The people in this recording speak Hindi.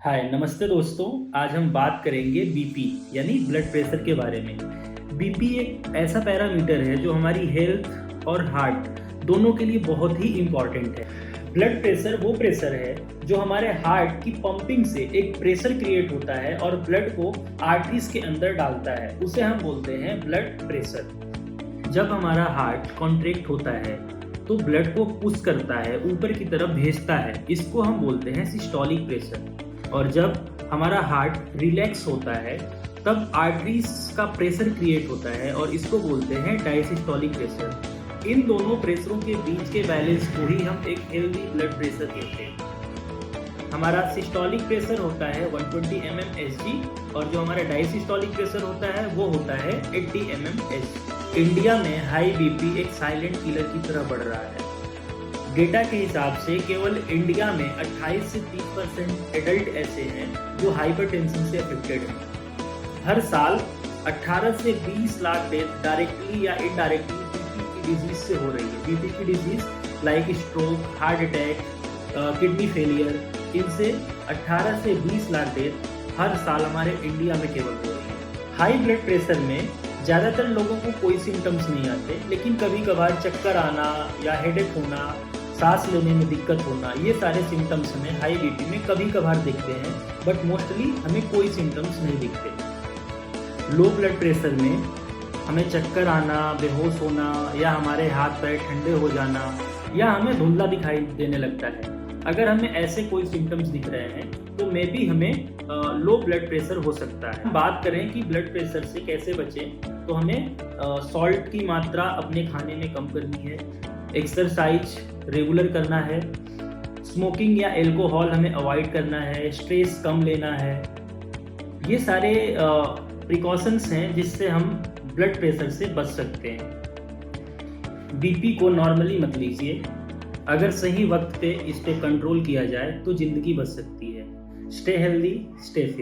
हाय नमस्ते दोस्तों। आज हम बात करेंगे बीपी यानी ब्लड प्रेशर के बारे में। बीपी एक ऐसा पैरामीटर है जो हमारी हेल्थ और हार्ट दोनों के लिए बहुत ही इम्पॉर्टेंट है। ब्लड प्रेशर वो प्रेशर है जो हमारे हार्ट की पंपिंग से एक प्रेशर क्रिएट होता है और ब्लड को आर्टरीज के अंदर डालता है, उसे हम बोलते हैं ब्लड प्रेशर। जब हमारा हार्ट कॉन्ट्रैक्ट होता है तो ब्लड को पुश करता है, ऊपर की तरफ भेजता है, इसको हम बोलते हैं सिस्टोलिक प्रेशर। और जब हमारा हार्ट रिलैक्स होता है तब आर्टरीज का प्रेशर क्रिएट होता है और इसको बोलते हैं डायसिस्टोलिक प्रेशर। इन दोनों प्रेशरों के बीच के बैलेंस को ही हम एक हेल्दी ब्लड प्रेशर कहते हैं। हमारा सिस्टोलिक प्रेशर होता है 120 mmHg और जो हमारा डायसिस्टोलिक प्रेशर होता है वो होता है 80 mmHg। इंडिया में हाई बीपी एक साइलेंट किलर की तरह बढ़ रहा है। डेटा के हिसाब से केवल इंडिया में 28 से 30% एडल्ट ऐसे हैं जो हाइपरटेंशन से अफेक्टेड हैं। हर साल 18 से 20 लाख डेथ डायरेक्टली या इनडायरेक्टली बीपी की डिजीज से हो रही है। बीपी की disease like stroke, heart attack, kidney failure, इनसे 18 से 20 लाख डेथ हर साल हमारे इंडिया में केवल हो रही है। हाई ब्लड प्रेशर में ज़्यादातर लोगों को कोई सिम्टम्स नहीं आते, लेकिन कभी कभार चक्कर आना या हेडेक होना, सांस लेने में दिक्कत होना, ये सारे सिम्टम्स हमें हाई बीपी में कभी कभार दिखते हैं, बट मोस्टली हमें कोई सिम्टम्स नहीं दिखते। लो ब्लड प्रेशर में हमें चक्कर आना, बेहोश होना या हमारे हाथ पैर ठंडे हो जाना या हमें धुंधला दिखाई देने लगता है। अगर हमें ऐसे कोई सिम्टम्स दिख रहे हैं तो मे बी हमें लो ब्लड प्रेशर हो सकता है। बात करें कि ब्लड प्रेशर से कैसे बचें, तो हमें सॉल्ट की मात्रा अपने खाने में कम करनी है, एक्सरसाइज रेगुलर करना है, स्मोकिंग या एल्कोहल हमें अवॉइड करना है, स्ट्रेस कम लेना है। ये सारे प्रिकॉशंस हैं जिससे हम ब्लड प्रेशर से बच सकते हैं। बीपी को नॉर्मली मत लीजिए, अगर सही वक्त पे इस पे कंट्रोल किया जाए तो ज़िंदगी बच सकती है। Stay healthy, stay fit.